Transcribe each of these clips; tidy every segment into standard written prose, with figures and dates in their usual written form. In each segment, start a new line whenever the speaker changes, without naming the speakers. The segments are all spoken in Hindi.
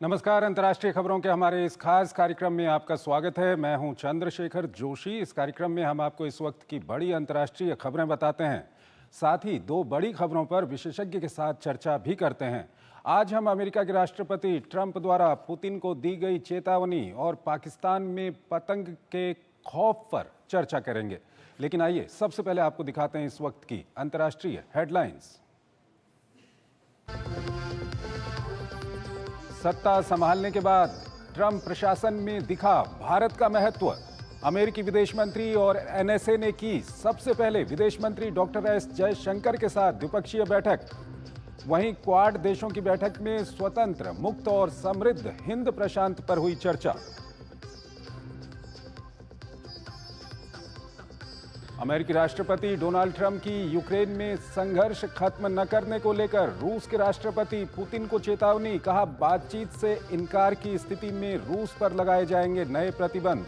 नमस्कार। अंतर्राष्ट्रीय खबरों के हमारे इस खास कार्यक्रम में आपका स्वागत है। मैं हूं चंद्रशेखर जोशी। इस कार्यक्रम में हम आपको इस वक्त की बड़ी अंतर्राष्ट्रीय खबरें बताते हैं, साथ ही दो बड़ी खबरों पर विशेषज्ञ के साथ चर्चा भी करते हैं। आज हम अमेरिका के राष्ट्रपति ट्रंप द्वारा पुतिन को दी गई चेतावनी और पाकिस्तान में पतंग के खौफ पर चर्चा करेंगे। लेकिन आइए सबसे पहले आपको दिखाते हैं इस वक्त की अंतर्राष्ट्रीय हेडलाइंस। सत्ता संभालने के बाद ट्रंप प्रशासन में दिखा भारत का महत्व। अमेरिकी विदेश मंत्री और एनएसए ने की सबसे पहले विदेश मंत्री डॉक्टर एस जयशंकर के साथ द्विपक्षीय बैठक। वहीं क्वाड देशों की बैठक में स्वतंत्र, मुक्त और समृद्ध हिंद प्रशांत पर हुई चर्चा। अमेरिकी राष्ट्रपति डोनाल्ड ट्रंप की यूक्रेन में संघर्ष खत्म न करने को लेकर रूस के राष्ट्रपति पुतिन को चेतावनी। कहा, बातचीत से इनकार की स्थिति में रूस पर लगाए जाएंगे नए प्रतिबंध।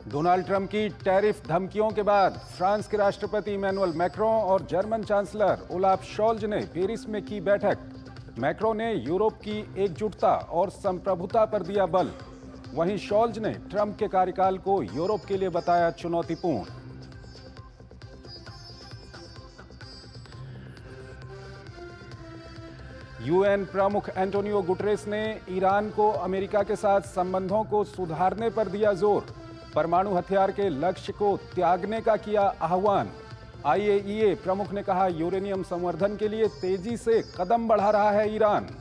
डोनाल्ड ट्रंप की टैरिफ धमकियों के बाद फ्रांस के राष्ट्रपति इमैनुअल मैक्रों और जर्मन चांसलर ओलाफ शोल्ज ने पेरिस में की बैठक। मैक्रों ने यूरोप की एकजुटता और संप्रभुता पर दिया बल। वहीं शोल्ज ने ट्रंप के कार्यकाल को यूरोप के लिए बताया चुनौतीपूर्ण। यूएन प्रमुख एंटोनियो गुटेरेस ने ईरान को अमेरिका के साथ संबंधों को सुधारने पर दिया जोर। परमाणु हथियार के लक्ष्य को त्यागने का किया आह्वान। आईएईए प्रमुख ने कहा, यूरेनियम संवर्धन के लिए तेजी से कदम बढ़ा रहा है ईरान।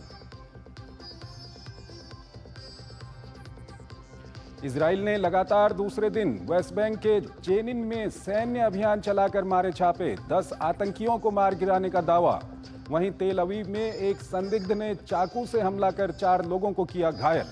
इजराइल ने लगातार दूसरे दिन वेस्ट बैंक के जेनिन में सैन्य अभियान चलाकर मारे छापे। 10 आतंकियों को मार गिराने का दावा। वहीं तेल अवीव में एक संदिग्ध ने चाकू से हमला कर 4 लोगों को किया घायल।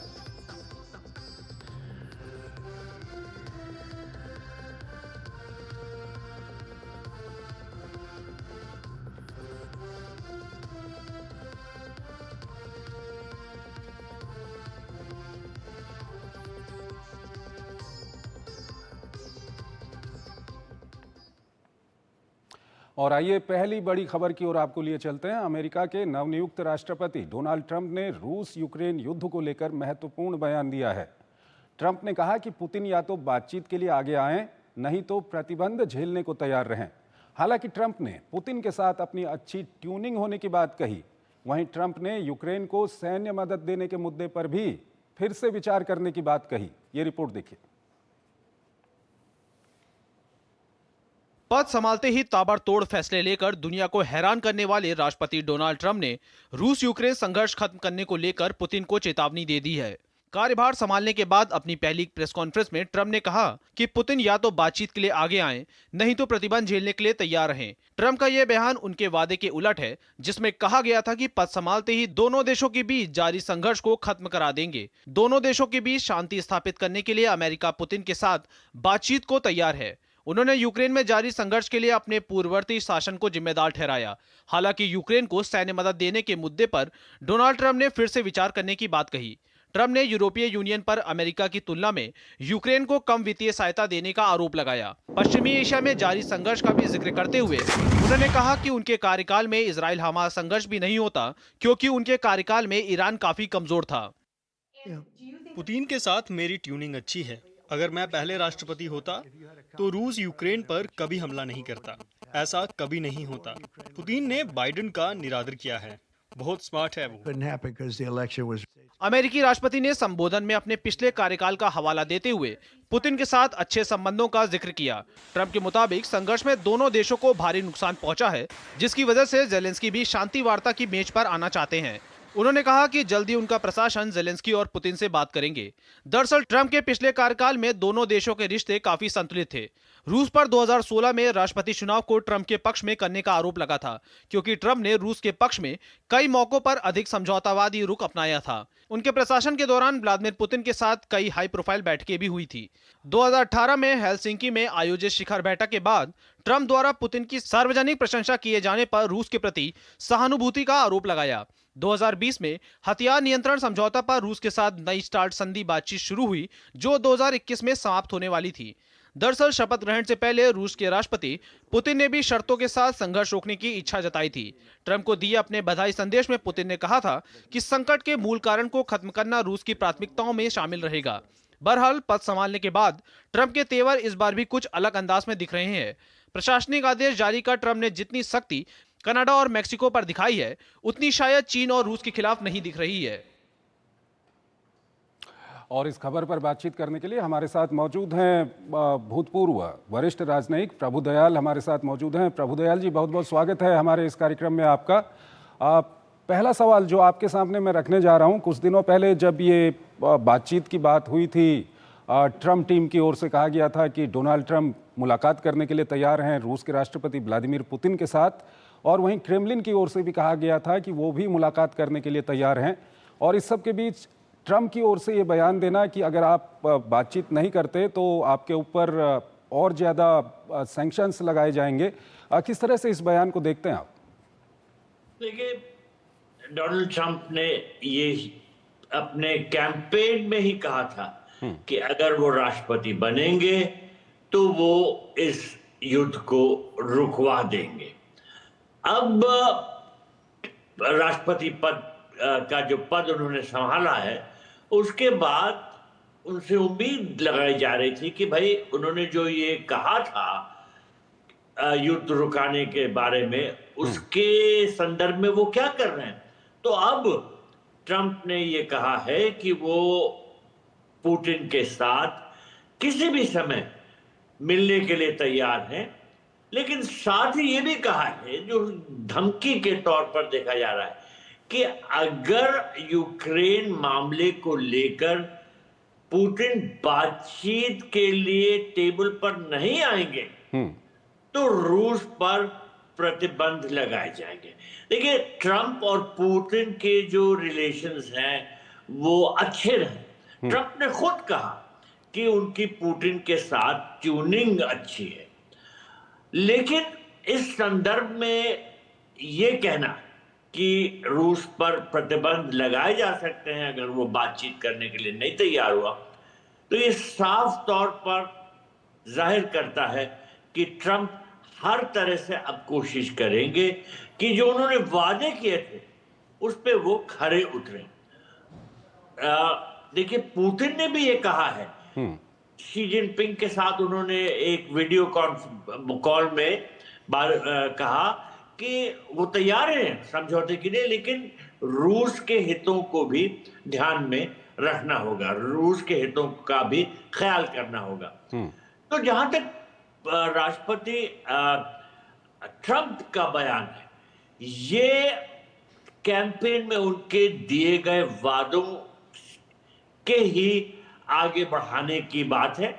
और आइए पहली बड़ी खबर की ओर आपको लिए चलते हैं। अमेरिका के नवनियुक्त राष्ट्रपति डोनाल्ड ट्रंप ने रूस यूक्रेन युद्ध को लेकर महत्वपूर्ण बयान दिया है। ट्रंप ने कहा कि पुतिन या तो बातचीत के लिए आगे आएं, नहीं तो प्रतिबंध झेलने को तैयार रहें। हालांकि ट्रंप ने पुतिन के साथ अपनी अच्छी ट्यूनिंग होने की बात कही। वहीं ट्रंप ने यूक्रेन को सैन्य मदद देने के मुद्दे पर भी फिर से विचार करने की बात कही। ये रिपोर्ट देखिए।
पद संभालते ही ताबड़तोड़ फैसले लेकर दुनिया को हैरान करने वाले राष्ट्रपति डोनाल्ड ट्रंप ने रूस यूक्रेन संघर्ष खत्म करने को लेकर पुतिन को चेतावनी दे दी है। कार्यभार संभालने के बाद अपनी पहली प्रेस कॉन्फ्रेंस में ट्रंप ने कहा कि पुतिन या तो बातचीत के लिए आगे आएं, नहीं तो प्रतिबंध झेलने के लिए तैयार रहें। ट्रंप का यह बयान उनके वादे के उलट है, जिसमें कहा गया था कि पद संभालते ही दोनों देशों के बीच जारी संघर्ष को खत्म करा देंगे। दोनों देशों के बीच शांति स्थापित करने के लिए अमेरिका पुतिन के साथ बातचीत को तैयार है। उन्होंने यूक्रेन में जारी संघर्ष के लिए अपने पूर्ववर्ती शासन को जिम्मेदार ठहराया। हालांकि यूक्रेन को सैन्य मदद देने के मुद्दे पर डोनाल्ड ट्रंप ने फिर से विचार करने की बात कही। ट्रंप ने यूरोपीय यूनियन पर अमेरिका की तुलना में यूक्रेन को कम वित्तीय सहायता देने का आरोप लगाया। पश्चिमी एशिया में जारी संघर्ष का भी जिक्र करते हुए उन्होंने कहा कि उनके कार्यकाल में इजराइल हमास संघर्ष भी नहीं होता, क्योंकि उनके कार्यकाल में ईरान काफी कमजोर था।
पुतिन के साथ मेरी ट्यूनिंग अच्छी है। अगर मैं पहले राष्ट्रपति होता तो रूस यूक्रेन पर कभी हमला नहीं करता। ऐसा कभी नहीं होता। पुतिन ने बाइडेन का निरादर किया है। बहुत स्मार्ट है वो।
अमेरिकी राष्ट्रपति ने संबोधन में अपने पिछले कार्यकाल का हवाला देते हुए पुतिन के साथ अच्छे संबंधों का जिक्र किया। ट्रंप के मुताबिक संघर्ष में दोनों देशों को भारी नुकसान पहुंचा है, जिसकी वजह से जेलेंस्की भी शांति वार्ता की मेज पर आना चाहते हैं। उन्होंने कहा कि जल्दी उनका प्रशासन जेलेंस्की और पुतिन से बात करेंगे। दरअसल ट्रंप के पिछले कार्यकाल में दोनों देशों के रिश्ते काफी संतुलित थे। रूस पर 2016 में राष्ट्रपति चुनाव को ट्रंप के पक्ष में करने का आरोप लगा था, क्योंकि ट्रंप ने रूस के पक्ष में कई मौकों पर अधिक समझौतावादी रुख अपनाया था। उनके प्रशासन के दौरान व्लादिमीर पुतिन के साथ कई हाई प्रोफाइल बैठकें भी हुई थी। 2018 में हेलसिंकी में आयोजित शिखर बैठक के बाद ट्रंप द्वारा पुतिन की सार्वजनिक प्रशंसा किए जाने पर रूस के प्रति सहानुभूति का आरोप लगाया। 2020 में हथियार नियंत्रण समझौता पर रूस के साथ नई स्टार्ट संधि बातचीत शुरू हुई, जो 2021 में समाप्त होने वाली थी। दरअसल शपथ ग्रहण से पहले रूस के राष्ट्रपति पुतिन ने भी शर्तों के साथ संघर्ष रोकने की इच्छा जताई थी। ट्रंप को दिए अपने बधाई संदेश में पुतिन ने कहा था कि संकट के मूल कारण को खत्म करना रूस की प्राथमिकताओं में शामिल रहेगा। बहरहाल पद संभालने के बाद ट्रंप के तेवर इस बार भी कुछ अलग अंदाज में दिख रहे हैं। प्रशासनिक आदेश जारी कर ट्रंप ने जितनी सख्ती कनाडा और मेक्सिको पर दिखाई है, उतनी शायद चीन और रूस के खिलाफ नहीं दिख रही है।
और इस खबर पर बातचीत करने के लिए हमारे साथ मौजूद हैं भूतपूर्व वरिष्ठ राजनयिक प्रभुदयाल हमारे साथ मौजूद हैं। प्रभुदयाल जी, बहुत बहुत स्वागत है हमारे इस कार्यक्रम में आपका। पहला सवाल जो आपके सामने मैं रखने जा रहा हूं, कुछ दिनों पहले जब ये बातचीत की बात हुई थी, ट्रंप टीम की ओर से कहा गया था कि डोनाल्ड ट्रंप मुलाकात करने के लिए तैयार हैं रूस के राष्ट्रपति व्लादिमीर पुतिन के साथ, और वहीं क्रेमलिन की ओर से भी कहा गया था कि वो भी मुलाकात करने के लिए तैयार हैं। और इस सब के बीच ट्रंप की ओर से ये बयान देना कि अगर आप बातचीत नहीं करते तो आपके ऊपर और ज़्यादा सैंक्शंस लगाए जाएंगे। किस तरह से इस बयान को देखते हैं आप?
देखिए, डोनाल्ड ट्रंप ने ये अपने कैंपेन में ही कहा था कि अगर वो राष्ट्रपति बनेंगे तो वो इस युद्ध को रुकवा देंगे। अब राष्ट्रपति पद का जो पद उन्होंने संभाला है, उसके बाद उनसे उम्मीद लगाई जा रही थी कि भाई उन्होंने जो ये कहा था युद्ध रुकाने के बारे में, उसके संदर्भ में वो क्या कर रहे हैं। तो अब ट्रंप ने ये कहा है कि वो पुतिन के साथ किसी भी समय मिलने के लिए तैयार हैं, लेकिन साथ ही ये भी कहा है, जो धमकी के तौर पर देखा जा रहा है, कि अगर यूक्रेन मामले को लेकर पुतिन बातचीत के लिए टेबल पर नहीं आएंगे तो रूस पर प्रतिबंध लगाए जाएंगे। देखिए, ट्रंप और पुतिन के जो रिलेशंस हैं वो अच्छे रहे। ट्रंप ने खुद कहा कि उनकी पुतिन के साथ ट्यूनिंग अच्छी है, लेकिन इस संदर्भ में ये कहना कि रूस पर प्रतिबंध लगाए जा सकते हैं अगर वो बातचीत करने के लिए नहीं तैयार हुआ, तो ये साफ तौर पर जाहिर करता है कि ट्रंप हर तरह से अब कोशिश करेंगे कि जो उन्होंने वादे किए थे उस पे वो खरे उतरे। देखिए, पुतिन ने भी ये कहा है, शी जिनपिंग के साथ उन्होंने एक वीडियो कॉल में कहा कि वो तैयार हैं समझौते के लिए, लेकिन रूस के हितों को भी ध्यान में रखना होगा, रूस के हितों का भी ख्याल करना होगा। तो जहां तक राष्ट्रपति ट्रंप का बयान है, ये कैंपेन में उनके दिए गए वादों के ही आगे बढ़ाने की बात है।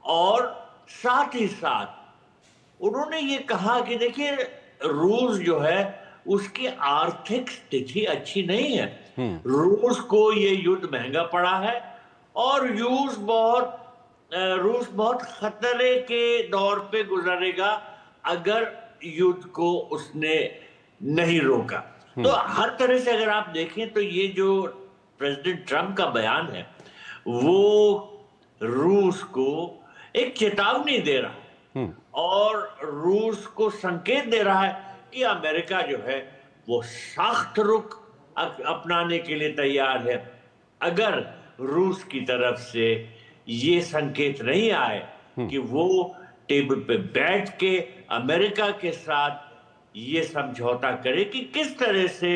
और साथ ही साथ उन्होंने ये कहा कि देखिए, रूस जो है उसकी आर्थिक स्थिति अच्छी नहीं है, रूस को ये युद्ध महंगा पड़ा है और रूस बहुत खतरे के दौर पे गुजरेगा अगर युद्ध को उसने नहीं रोका। तो हर तरह से अगर आप देखें तो ये जो प्रेसिडेंट ट्रंप का बयान है वो रूस को एक चेतावनी दे रहा है और रूस को संकेत दे रहा है कि अमेरिका जो है वो सख्त रुख अपनाने के लिए तैयार है अगर रूस की तरफ से ये संकेत नहीं आए कि वो टेबल पे बैठ के अमेरिका के साथ ये समझौता करे कि किस तरह से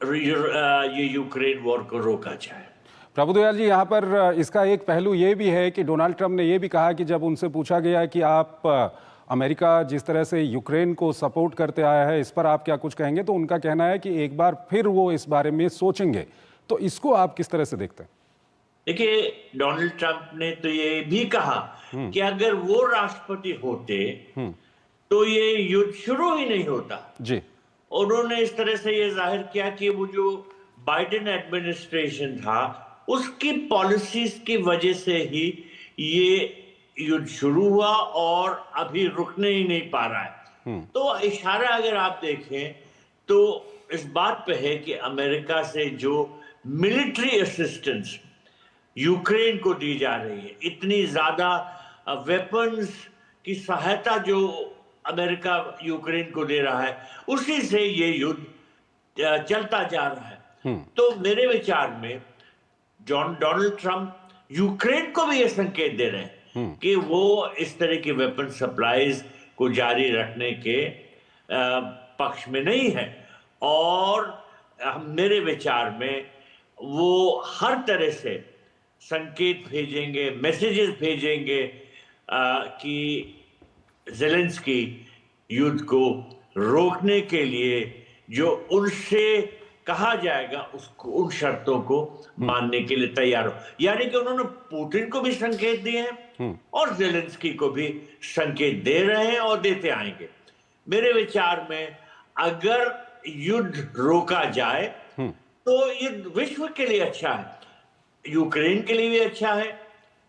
ये यूक्रेन वॉर को रोका जाए।
प्रभुदयाल जी, यहाँ पर इसका एक पहलू ये भी है कि डोनाल्ड ट्रंप ने ये भी कहा कि जब उनसे पूछा गया कि आप अमेरिका जिस तरह से यूक्रेन को सपोर्ट करते आया है, इस पर आप क्या कुछ कहेंगे, तो उनका कहना है कि एक बार फिर वो इस बारे में सोचेंगे। तो इसको आप किस तरह से देखते हैं?
देखिए, डोनाल्ड ट्रंप ने तो ये भी कहा कि अगर वो राष्ट्रपति होते तो ये युद्ध शुरू ही नहीं होता
जी।
उन्होंने इस तरह से ये जाहिर किया कि वो जो बाइडेन एडमिनिस्ट्रेशन था उसकी पॉलिसीज की वजह से ही ये युद्ध शुरू हुआ और अभी रुकने ही नहीं पा रहा है। तो इशारा अगर आप देखें तो इस बात पे है कि अमेरिका से जो मिलिट्री असिस्टेंस यूक्रेन को दी जा रही है, इतनी ज्यादा वेपन्स की सहायता जो अमेरिका यूक्रेन को दे रहा है, उसी से ये युद्ध चलता जा रहा है। तो मेरे विचार में डोनाल्ड ट्रंप यूक्रेन को भी ये संकेत दे रहे हैं कि वो इस तरह की वेपन सप्लाईज को जारी रखने के पक्ष में नहीं है, और मेरे विचार में वो हर तरह से संकेत भेजेंगे, मैसेजेस भेजेंगे कि ज़ेलेंस्की युद्ध को रोकने के लिए जो उनसे कहा जाएगा उसको, उन शर्तों को मानने के लिए तैयार हो। यानी कि उन्होंने पुतिन को भी संकेत दिए हैं और ज़ेलेंस्की को भी संकेत दे रहे हैं और देते आएंगे। मेरे विचार में अगर युद्ध रोका जाए तो ये विश्व के लिए अच्छा है, यूक्रेन के लिए भी अच्छा है,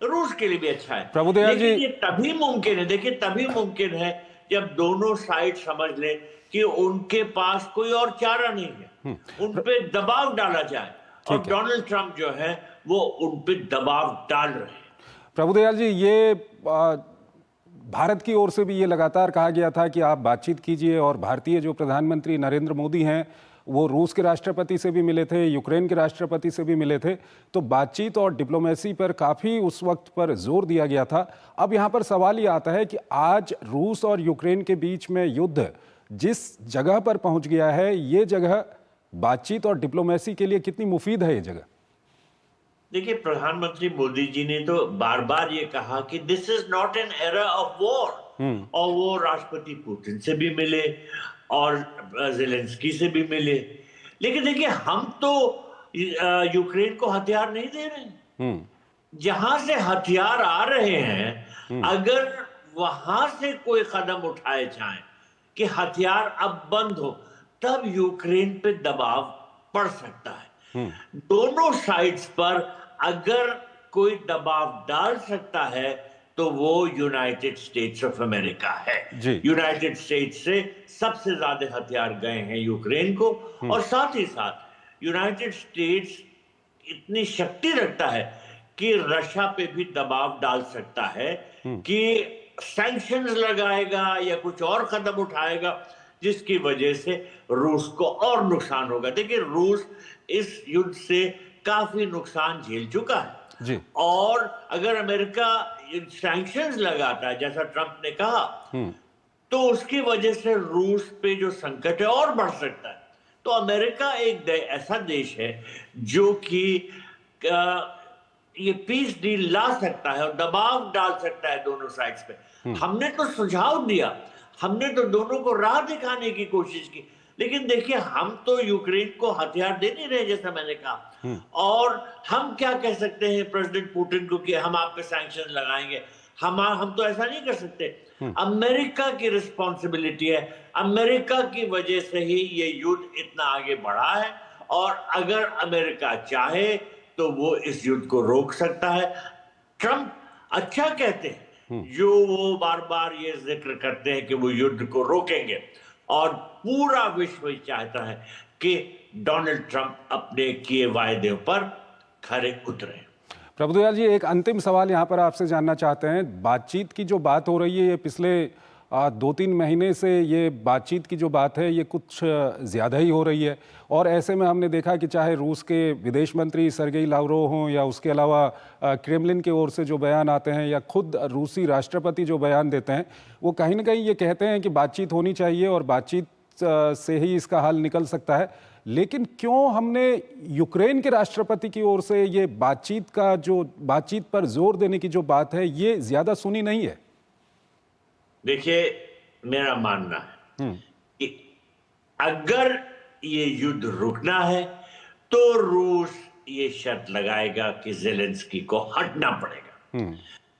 रूस के लिए भी अच्छा है।
प्रभुदयाल जी,
ये तभी मुमकिन है, देखिए तभी मुमकिन है जब दोनों साइड समझ लें कि उनके पास कोई और चारा नहीं है, उन पे दबाव डाला जाए, और डोनाल्ड ट्रंप जो है वो उन पे दबाव डाल रहे हैं।
प्रभुदयाल जी, ये भारत की ओर से भी ये लगातार कहा गया था कि आप बातचीत कीजिए, और भारतीय जो प्रधानमंत्री नरेंद्र मोदी हैं वो रूस के राष्ट्रपति से भी मिले थे, यूक्रेन के राष्ट्रपति से भी मिले थे, तो बातचीत और डिप्लोमेसी पर काफ़ी उस वक्त पर जोर दिया गया था। अब यहाँ पर सवाल ये आता है कि आज रूस और यूक्रेन के बीच में युद्ध जिस जगह पर पहुँच गया है, ये जगह बातचीत और डिप्लोमेसी के लिए कितनी मुफीद है ये जगह?
देखिए, प्रधानमंत्री मोदी जी ने तो बार बार ये कहा कि this is not an era of war, और वो राष्ट्रपति पुतिन से भी मिले और ज़ेलेंस्की से भी मिले। लेकिन देखिए, हम तो यूक्रेन को हथियार नहीं दे रहे। जहां से हथियार आ रहे हैं, अगर वहां से कोई कदम उठाए जाएं कि हथियार अब बंद हो, तब यूक्रेन पे दबाव पड़ सकता है। दोनों साइड्स पर अगर कोई दबाव डाल सकता है तो वो यूनाइटेड स्टेट्स ऑफ अमेरिका है। यूनाइटेड स्टेट्स से सबसे ज्यादा हथियार गए हैं यूक्रेन को, और साथ ही साथ यूनाइटेड स्टेट्स इतनी शक्ति रखता है कि रशिया पे भी दबाव डाल सकता है कि सैंक्शंस लगाएगा या कुछ और कदम उठाएगा जिसकी वजह से रूस को और नुकसान होगा। देखिए, रूस इस युद्ध से काफी नुकसान झेल चुका है
जी।
और अगर अमेरिका सैंक्शंस लगाता है जैसा ट्रंप ने कहा, तो उसकी वजह से रूस पे जो संकट है और बढ़ सकता है। तो अमेरिका एक ऐसा देश है जो कि ये पीस डील ला सकता है और दबाव डाल सकता है दोनों साइड्स पे। हमने तो सुझाव दिया, हमने तो दोनों को राह दिखाने की कोशिश की, लेकिन देखिए, हम तो यूक्रेन को हथियार दे नहीं रहे जैसा मैंने कहा, और हम क्या कह सकते हैं प्रेसिडेंट पुतिन को कि हम आप पे सैंक्शन लगाएंगे? हम तो ऐसा नहीं कर सकते। अमेरिका की रिस्पॉन्सिबिलिटी है, अमेरिका की वजह से ही ये युद्ध इतना आगे बढ़ा है, और अगर अमेरिका चाहे तो वो इस युद्ध को रोक सकता है। ट्रंप अच्छा कहते हैं जो वो बार बार ये जिक्र करते हैं कि वो युद्ध को रोकेंगे, और पूरा विश्व चाहता है कि डोनाल्ड ट्रंप अपने किए वायदे पर खरे उतरे।
प्रभुदयाल जी, एक अंतिम सवाल यहाँ पर आपसे जानना चाहते हैं। बातचीत की जो बात हो रही है, ये पिछले 2-3 महीने से ये बातचीत की जो बात है ये कुछ ज़्यादा ही हो रही है, और ऐसे में हमने देखा कि चाहे रूस के विदेश मंत्री सर्गेई लावरोव हों या उसके अलावा क्रेमलिन की ओर से जो बयान आते हैं या खुद रूसी राष्ट्रपति जो बयान देते हैं, वो कहीं ना कहीं ये कहते हैं कि बातचीत होनी चाहिए और बातचीत से ही इसका हल निकल सकता है। लेकिन क्यों हमने यूक्रेन के राष्ट्रपति की ओर से ये बातचीत पर जोर देने की जो बात है ये ज़्यादा सुनी नहीं है?
देखिए, मेरा मानना है कि अगर ये युद्ध रुकना है तो रूस ये शर्त लगाएगा कि ज़ेलेंस्की को हटना पड़ेगा,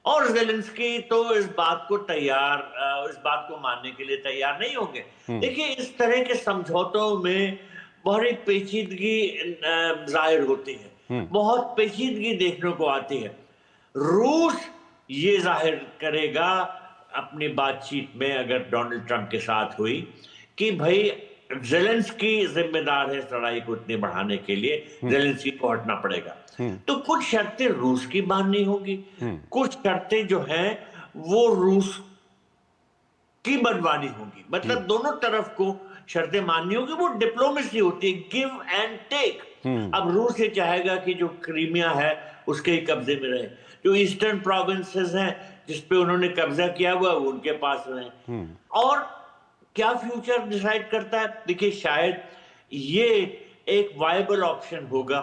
और ज़ेलेंस्की तो इस बात को मानने के लिए तैयार नहीं होंगे। देखिए, इस तरह के समझौतों में बहुत पेचीदगी जाहिर होती है, बहुत पेचीदगी देखने को आती है। रूस ये जाहिर करेगा अपनी बातचीत में, अगर डोनाल्ड ट्रंप के साथ हुई, कि भाई ज़ेलेंस्की जिम्मेदार है इस लड़ाई को इतने बढ़ाने के लिए, ज़ेलेंस्की को हटना पड़ेगा। तो कुछ शर्तें रूस की माननी होगी, कुछ शर्तें जो हैं वो रूस की मनमानी होगी। मतलब दोनों तरफ को शर्तें माननी होगी। वो डिप्लोमेसी होती है, गिव एंड टेक। अब रूस ये चाहेगा कि जो क्रीमिया है उसके ही कब्जे में रहे, जो ईस्टर्न प्रोविंसेस हैं जिसपे उन्होंने कब्जा किया हुआ वो उनके पास रहे। और क्या फ्यूचर डिसाइड करता है? देखिए, शायद ये एक वायबल ऑप्शन होगा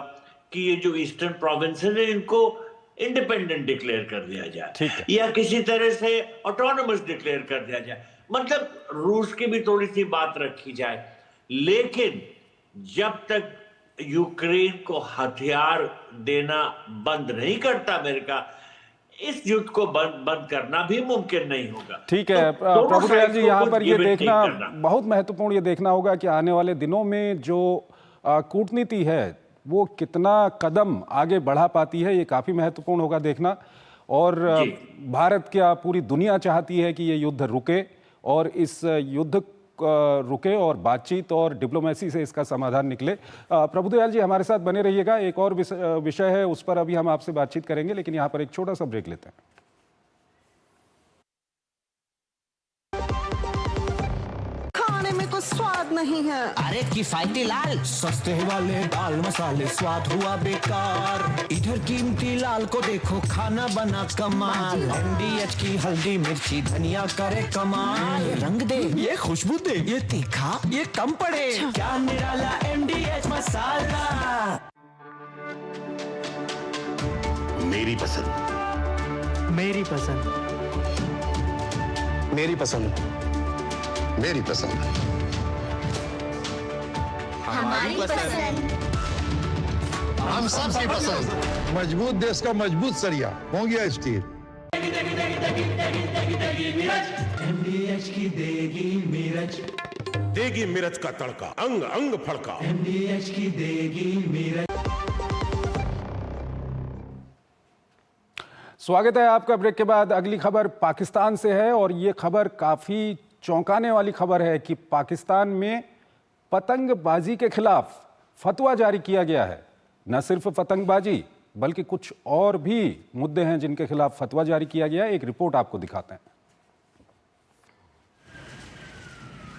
कि ये जो ईस्टर्न प्रोविंसेस हैं इनको इंडिपेंडेंट डिक्लेयर कर दिया जाए या किसी तरह से ऑटोनोमस डिक्लेयर कर दिया जाए। मतलब रूस की भी थोड़ी सी बात रखी जाए। लेकिन जब तक यूक्रेन को हथियार देना बंद नहीं करता अमेरिका, इस युद्ध को बंद करना भी मुमकिन नहीं होगा।
ठीक है प्रभुदयाल जी, यहाँ पर ये देखना बहुत महत्वपूर्ण ये देखना होगा कि आने वाले दिनों में जो कूटनीति है वो कितना कदम आगे बढ़ा पाती है, ये काफी महत्वपूर्ण होगा देखना। और भारत क्या पूरी दुनिया चाहती है कि ये युद्ध रुके और इस युद्ध रुके और बातचीत और डिप्लोमेसी से इसका समाधान निकले। प्रभुदयाल जी हमारे साथ बने रहिएगा, एक और विषय है उस पर अभी हम आपसे बातचीत करेंगे, लेकिन यहाँ पर एक छोटा सा ब्रेक लेते हैं।
खाने में कोई स्वाद नहीं है।
अरे किफायती लाल सस्ते वाले दाल मसाले स्वाद हुआ बेकार। इधर कीमती लाल को देखो खाना बना कमाल। MDH की हल्दी मिर्ची धनिया करे कमाल। ये रंग दे, ये खुशबू दे, ये तीखा, ये कम पड़े। क्या निराला MDH मसाला।
मेरी पसंद,
मेरी पसंद,
मेरी पसंद, मेरी पसंद,
हमारी पसंद,
हम सबकी पसंद।
मजबूत देश का मजबूत सरिया हो गया स्टील।
MDH की देगी मिर्च,
देगी मिर्च का तड़का, अंग अंग फड़का।
MDH की देगी मिर्च।
स्वागत है आपका ब्रेक के बाद। अगली खबर पाकिस्तान से है और ये खबर काफी चौंकाने वाली खबर है कि पाकिस्तान में पतंगबाजी के खिलाफ फतवा जारी किया गया है। न सिर्फ पतंगबाजी बल्कि कुछ और भी मुद्दे हैं जिनके खिलाफ फतवा जारी किया गया है। एक रिपोर्ट आपको दिखाते हैं।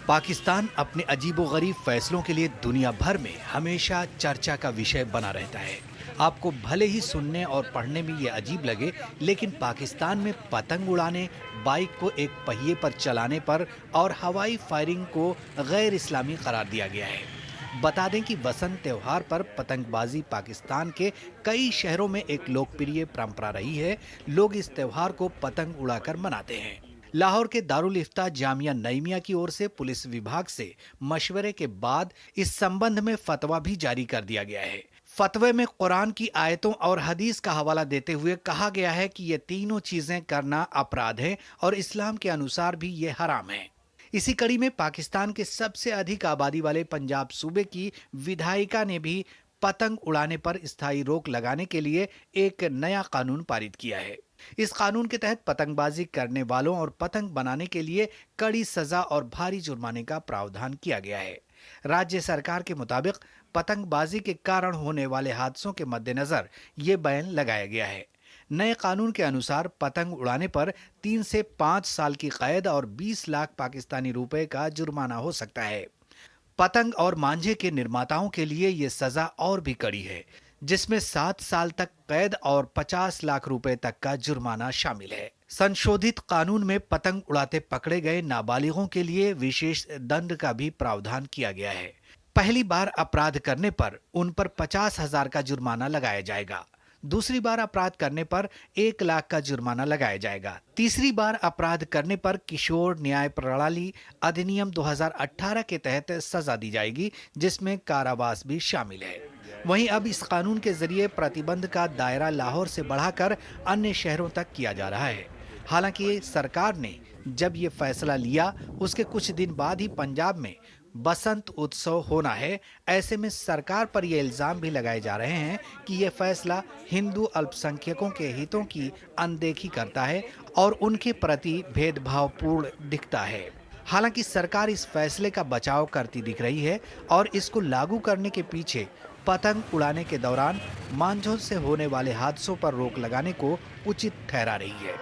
पाकिस्तान अपने अजीबोगरीब फैसलों के लिए दुनिया भर में हमेशा चर्चा का विषय बना रहता है। आपको भले ही सुनने और पढ़ने में ये अजीब लगे, लेकिन पाकिस्तान में पतंग उड़ाने, बाइक को एक पहिए पर चलाने पर और हवाई फायरिंग को गैर इस्लामी करार दिया गया है। बता दें कि वसंत त्योहार पर पतंगबाजी पाकिस्तान के कई शहरों में एक लोकप्रिय परंपरा रही है। लोग इस त्योहार को पतंग उड़ाकर मनाते हैं। लाहौर के दारुल इफ्ता जामिया नईमिया की ओर से पुलिस विभाग से मशवरे के बाद इस संबंध में फतवा भी जारी कर दिया गया है। फतवे में कुरान की आयतों और हदीस का हवाला देते हुए कहा गया है कि ये तीनों चीजें करना अपराध है और इस्लाम के अनुसार भी ये हराम है। इसी कड़ी में पाकिस्तान के सबसे अधिक आबादी वाले पंजाब सूबे की विधायिका ने भी पतंग उड़ाने पर स्थायी रोक लगाने के लिए एक नया कानून पारित किया है। इस कानून के तहत पतंगबाजी करने वालों और पतंग बनाने के लिए कड़ी सजा और भारी जुर्माने का प्रावधान किया गया है। राज्य सरकार के मुताबिक पतंगबाजी के कारण होने वाले हादसों के मद्देनजर ये बैन लगाया गया है। नए कानून के अनुसार पतंग उड़ाने पर 3 से 5 साल की कैद और 20 लाख पाकिस्तानी रुपए का जुर्माना हो सकता है। पतंग और मांझे के निर्माताओं के लिए ये सजा और भी कड़ी है, जिसमें 7 साल तक कैद और 50 लाख रुपए तक का जुर्माना शामिल है। संशोधित कानून में पतंग उड़ाते पकड़े गए नाबालिगों के लिए विशेष दंड का भी प्रावधान किया गया है। पहली बार अपराध करने पर उन पर 50,000 का जुर्माना लगाया जाएगा। दूसरी बार अपराध करने पर 1 लाख का जुर्माना लगाया जाएगा। तीसरी बार अपराध करने पर किशोर न्याय प्रणाली अधिनियम 2018 के तहत सजा दी जाएगी, जिसमें कारावास भी शामिल है। वहीं अब इस कानून के जरिए प्रतिबंध का दायरा लाहौर से बढ़ाकर अन्य शहरों तक किया जा रहा है। हालांकि सरकार ने जब ये फैसला लिया उसके कुछ दिन बाद ही पंजाब में बसंत उत्सव होना है। ऐसे में सरकार पर यह इल्जाम भी लगाए जा रहे हैं कि यह फैसला हिंदू अल्पसंख्यकों के हितों की अनदेखी करता है और उनके प्रति भेदभावपूर्ण दिखता है। हालांकि सरकार इस फैसले का बचाव करती दिख रही है और इसको लागू करने के पीछे पतंग उड़ाने के दौरान मांझों से होने वाले हादसों पर रोक लगाने को उचित ठहरा रही है।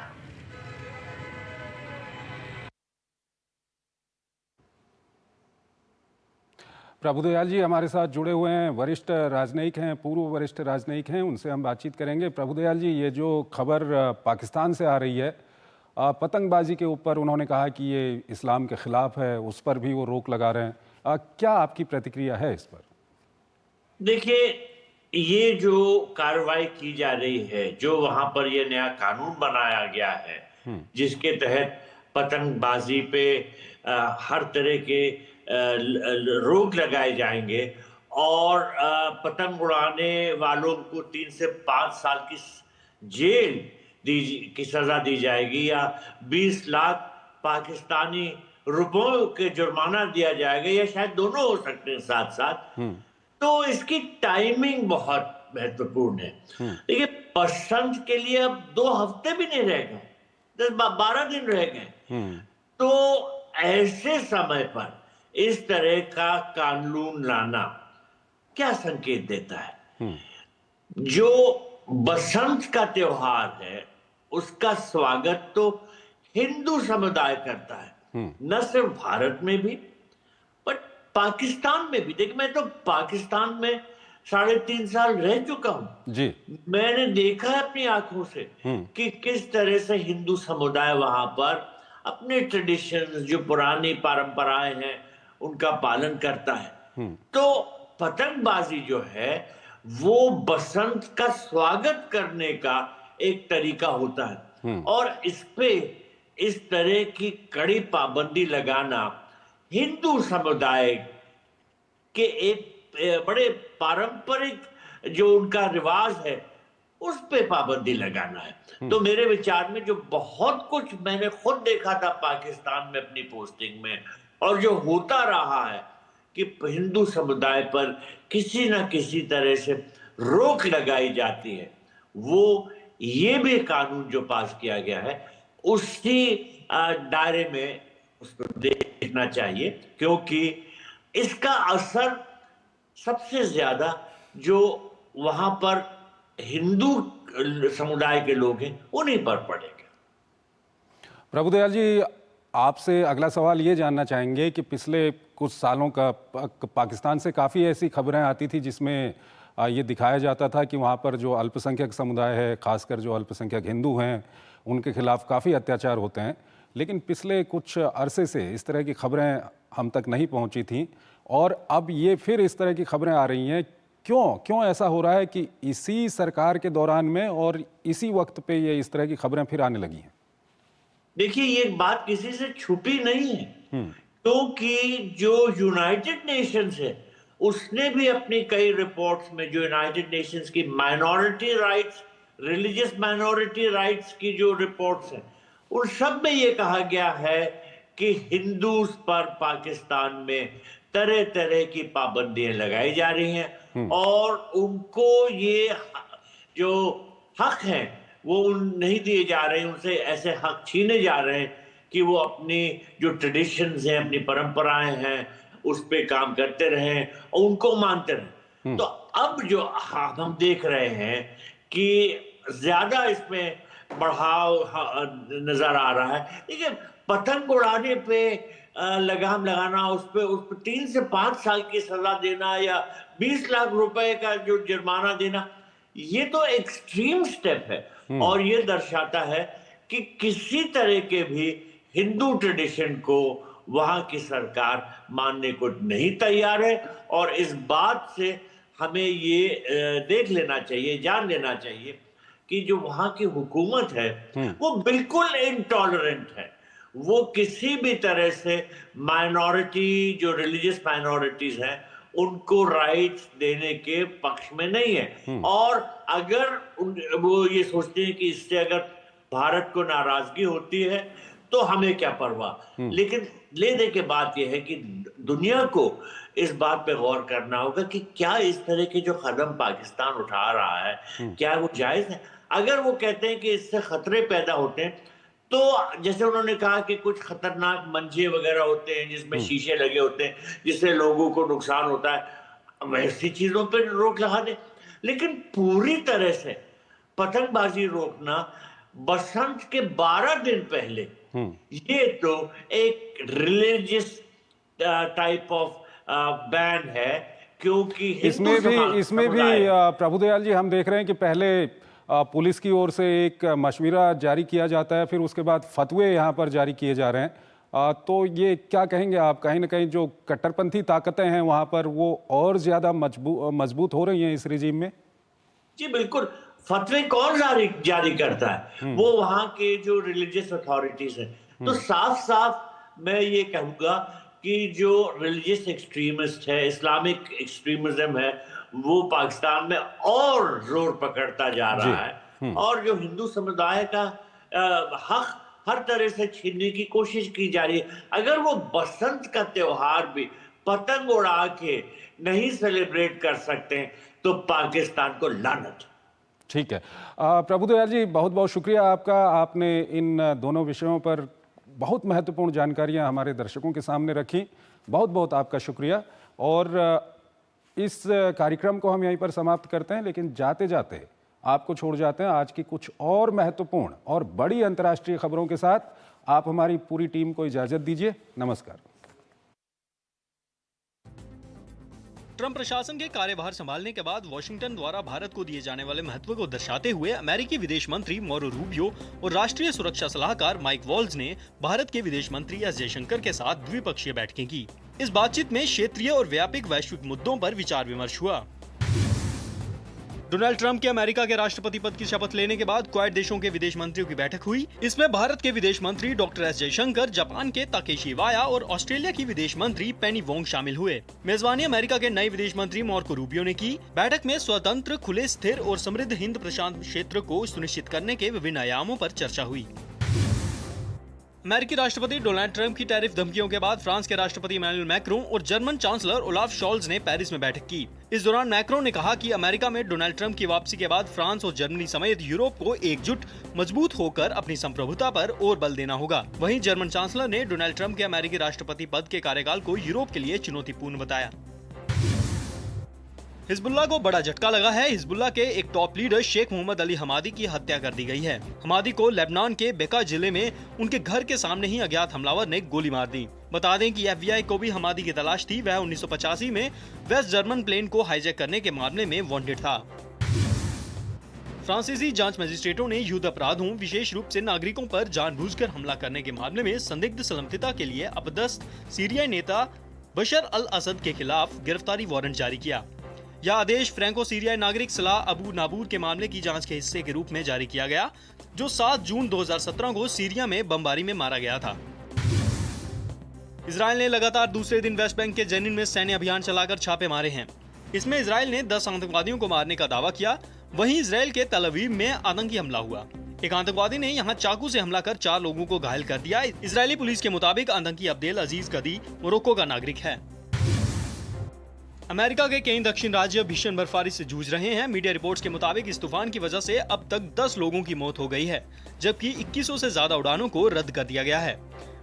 प्रभुदयाल जी हमारे साथ जुड़े हुए हैं, वरिष्ठ राजनयिक हैं, पूर्व वरिष्ठ राजनयिक हैं, उनसे हम बातचीत करेंगे। प्रभुदयाल जी, ये जो खबर पाकिस्तान से आ रही है पतंगबाजी के ऊपर, उन्होंने कहा कि ये इस्लाम के खिलाफ है, उस पर भी वो रोक लगा रहे हैं, क्या आपकी प्रतिक्रिया है इस पर?
देखिए, ये जो कार्रवाई की जा रही है, जो वहां पर ये नया कानून बनाया गया है जिसके तहत पतंगबाजी पे हर तरह के रोक लगाए जाएंगे और पतंग उड़ाने वालों को 3 से 5 साल की जेल की सजा दी जाएगी या 20 लाख पाकिस्तानी रुपयों के जुर्माना दिया जाएगा, या शायद दोनों हो सकते हैं साथ साथ। तो इसकी टाइमिंग बहुत महत्वपूर्ण है। देखिए, बसंत के लिए अब 2 हफ्ते भी नहीं रह गए, 10-12 दिन रह गए। तो ऐसे समय पर इस तरह का कानून लाना क्या संकेत देता है? जो बसंत का त्योहार है उसका स्वागत तो हिंदू समुदाय करता है, न सिर्फ भारत में भी बट पाकिस्तान में भी। देखिए, मैं तो पाकिस्तान में 3.5 साल रह चुका हूं
जी।
मैंने देखा है अपनी आंखों से कि किस तरह से हिंदू समुदाय वहां पर अपने ट्रेडिशंस, जो पुरानी परंपराएं हैं, उनका पालन करता है। तो पतंगबाजी जो है वो बसंत का स्वागत करने का एक तरीका होता है, और इस पे इस तरह की कड़ी पाबंदी लगाना हिंदू समुदाय के एक बड़े पारंपरिक जो उनका रिवाज है उस पे पाबंदी लगाना है। तो मेरे विचार में जो बहुत कुछ मैंने खुद देखा था पाकिस्तान में अपनी पोस्टिंग में, और जो होता रहा है कि हिंदू समुदाय पर किसी ना किसी तरह से रोक लगाई जाती है, वो ये भी कानून जो पास किया गया है उसी दायरे में उसको देखना चाहिए, क्योंकि इसका असर सबसे ज्यादा जो वहां पर हिंदू समुदाय के लोग हैं उन्हीं पर पड़ेगा।
प्रभुदयाल जी, आपसे अगला सवाल ये जानना चाहेंगे कि पिछले कुछ सालों का पाकिस्तान से काफ़ी ऐसी खबरें आती थी जिसमें ये दिखाया जाता था कि वहाँ पर जो अल्पसंख्यक समुदाय है, खासकर जो अल्पसंख्यक हिंदू हैं, उनके खिलाफ काफ़ी अत्याचार होते हैं। लेकिन पिछले कुछ अरसे से इस तरह की खबरें हम तक नहीं पहुँची थीं, और अब ये फिर इस तरह की खबरें आ रही हैं। क्यों ऐसा हो रहा है कि इसी सरकार के दौरान में और इसी वक्त पे ये इस तरह की खबरें फिर आने लगी हैं?
देखिए, ये बात किसी से छुपी नहीं है, क्योंकि जो यूनाइटेड नेशंस है उसने भी अपनी कई रिपोर्ट्स में, जो यूनाइटेड नेशंस की minority rights, religious minority rights की जो रिपोर्ट्स हैं, उन सब में ये कहा गया है कि हिंदूज पर पाकिस्तान में तरह तरह की पाबंदियां लगाई जा रही हैं, और उनको ये जो हक हैं वो नहीं दिए जा रहे हैं, उनसे ऐसे हक छीने जा रहे हैं कि वो अपनी जो ट्रेडिशंस हैं, अपनी परंपराएं हैं, उस पे काम करते रहें और उनको मानते रहें। तो अब जो हम देख रहे हैं कि ज्यादा इसमें बढ़ाव नजर आ रहा है। देखिए, पतंग उड़ाने पे लगाम लगाना, उस पे 3 से 5 साल की सजा देना या 20 लाख रुपए का जो जुर्माना देना, ये तो एक्सट्रीम स्टेप है, और ये दर्शाता है कि किसी तरह के भी हिंदू ट्रेडिशन को वहां की सरकार मानने को नहीं तैयार है। और इस बात से हमें ये देख लेना चाहिए, जान लेना चाहिए कि जो वहां की हुकूमत है वो बिल्कुल इनटॉलरेंट है। वो किसी भी तरह से माइनॉरिटी, जो रिलीजियस माइनॉरिटीज हैं, उनको राइट्स देने के पक्ष में नहीं है। और अगर वो ये सोचते हैं कि इससे अगर भारत को नाराजगी होती है तो हमें क्या परवाह। लेकिन लेने के बात यह है कि दुनिया को इस बात पे गौर करना होगा कि क्या इस तरह के जो कदम पाकिस्तान उठा रहा है, क्या वो जायज है? अगर वो कहते हैं कि इससे खतरे पैदा होते हैं, तो जैसे उन्होंने कहा कि कुछ खतरनाक मंजे वगैरह होते हैं जिसमें शीशे लगे होते हैं, जिससे लोगों को नुकसान होता है, वैसी चीजों पर रोक लगा दे। लेकिन पूरी तरह से पतंगबाजी रोकना बसंत के 12 दिन पहले, ये तो एक रिलीजियस टाइप ऑफ बैन है, क्योंकि
इसमें भी प्रभुदयाल जी हम देख रहे हैं कि पहले पुलिस की ओर से एक मशवरा जारी किया जाता है, फिर उसके बाद फतवे यहाँ पर जारी किए जा रहे हैं। तो ये क्या कहेंगे आप, कहीं ना कहीं जो कट्टरपंथी ताकतें हैं वहाँ पर वो और ज्यादा मजबूत हो रही हैं इस रिजीम में?
जी बिल्कुल। फतवे कौन जारी करता है? वो वहाँ के जो रिलीजियस अथॉरिटीज हैं। तो साफ साफ मैं ये कहूँगा कि जो रिलीजियस एक्सट्रीमिस्ट है, इस्लामिक एक्सट्रीमिज्म है, वो पाकिस्तान में और जोर पकड़ता जा रहा है, और जो हिंदू समुदाय का हक हर तरह से छीनने की कोशिश की जा रही है। अगर वो बसंत का त्योहार भी पतंग उड़ा के नहीं सेलिब्रेट कर सकते हैं तो पाकिस्तान को लानत।
ठीक है प्रभुदयाल जी, बहुत बहुत शुक्रिया आपका। आपने इन दोनों विषयों पर बहुत महत्वपूर्ण जानकारियां हमारे दर्शकों के सामने रखी। बहुत बहुत आपका शुक्रिया। और इस कार्यक्रम को हम यहीं पर समाप्त करते हैं, लेकिन जाते जाते आपको छोड़ जाते हैं आज की कुछ और महत्वपूर्ण और बड़ी अंतर्राष्ट्रीय खबरों के साथ। आप हमारी पूरी टीम को इजाजत दीजिए। नमस्कार।
ट्रंप प्रशासन के कार्यभार संभालने के बाद वॉशिंगटन द्वारा भारत को दिए जाने वाले महत्व को दर्शाते हुए अमेरिकी विदेश मंत्री मार्को रूबियो और राष्ट्रीय सुरक्षा सलाहकार माइक वॉल्ज ने भारत के विदेश मंत्री एस जयशंकर के साथ द्विपक्षीय बैठकें की। इस बातचीत में क्षेत्रीय और व्यापक वैश्विक मुद्दों पर विचार विमर्श हुआ। डोनाल्ड ट्रंप के अमेरिका के राष्ट्रपति पद की शपथ लेने के बाद क्वाड देशों के विदेश मंत्रियों की बैठक हुई। इसमें भारत के विदेश मंत्री डॉक्टर एस जयशंकर, जापान के ताकेशी वाया और ऑस्ट्रेलिया की विदेश मंत्री पेनी वोंग शामिल हुए। मेजबानी अमेरिका के नए विदेश मंत्री मार्को रूबियो ने की। बैठक में स्वतंत्र, खुले, स्थिर और समृद्ध हिंद प्रशांत क्षेत्र को सुनिश्चित करने के विभिन्न आयामों पर चर्चा हुई। अमेरिकी राष्ट्रपति डोनाल्ड ट्रंप की टैरिफ धमकियों के बाद फ्रांस के राष्ट्रपति इमैनुअल मैक्रों और जर्मन चांसलर ओलाफ शॉल्ज ने पेरिस में बैठक की। इस दौरान मैक्रों ने कहा कि अमेरिका में डोनाल्ड ट्रंप की वापसी के बाद फ्रांस और जर्मनी समेत यूरोप को एकजुट, मजबूत होकर अपनी संप्रभुता पर और बल देना होगा। वहीं जर्मन चांसलर ने डोनाल्ड ट्रंप के अमेरिकी राष्ट्रपति पद के कार्यकाल को यूरोप के लिए चुनौतीपूर्ण बताया। हिजबुल्लाह को बड़ा झटका लगा है। हिजबुल्लाह के एक टॉप लीडर शेख मोहम्मद अली हमादी की हत्या कर दी गई है। हमादी को लेबनान के बेका जिले में उनके घर के सामने ही अज्ञात हमलावर ने गोली मार दी। बता दें कि FBI को भी हमादी की तलाश थी। वह 1985 में वेस्ट जर्मन प्लेन को हाईजैक करने के मामले में वांटेड था। फ्रांसीसी जांच मजिस्ट्रेटों ने युद्ध अपराधों, विशेष रूप से नागरिकों पर जानबूझकर हमला करने के मामले में संदिग्ध सलामतीता के लिए अपदस्थ सीरियाई नेता बशर अल असद के खिलाफ गिरफ्तारी वारंट जारी किया। यह आदेश फ्रैंको सीरियाई नागरिक सलाह अबू नाबूर के मामले की जांच के हिस्से के रूप में जारी किया गया, जो 7 जून 2017 को सीरिया में बमबारी में मारा गया था। इजराइल ने लगातार दूसरे दिन वेस्ट बैंक के जेनिन में सैन्य अभियान चलाकर छापे मारे हैं। इसमें इजराइल ने 10 आतंकवादियों को मारने का दावा किया। वहीं इजराइल के तल अवीव में आतंकी हमला हुआ। एक आतंकवादी ने यहां चाकू से हमला कर 4 लोगों को घायल कर दिया। इजरायली पुलिस के मुताबिक आतंकी अब्देल अजीज कदी मोरक्को का नागरिक है। अमेरिका के कई दक्षिण राज्य भीषण बर्फबारी से जूझ रहे हैं। मीडिया रिपोर्ट्स के मुताबिक इस तूफान की वजह से अब तक 10 लोगों की मौत हो गई है, जबकि 2100 से ज्यादा उड़ानों को रद्द कर दिया गया है।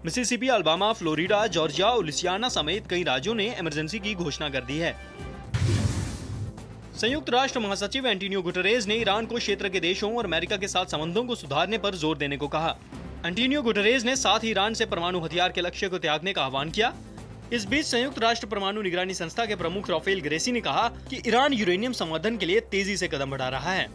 मिसिसिपी, अलाबामा, फ्लोरिडा, जॉर्जिया और लुइसियाना समेत कई राज्यों ने इमरजेंसी की घोषणा कर दी है। संयुक्त राष्ट्र महासचिव एंटोनियो गुटेरेस ने ईरान को क्षेत्र के देशों और अमेरिका के साथ संबंधों को सुधारने पर जोर देने को कहा। एंटोनियो गुटेरेस ने साथ ही ईरान से परमाणु हथियार के लक्ष्य को त्यागने का आह्वान किया। इस बीच संयुक्त राष्ट्र परमाणु निगरानी संस्था के प्रमुख राफेल ग्रेसी ने कहा कि ईरान यूरेनियम संवर्धन के लिए तेजी से कदम बढ़ा रहा है।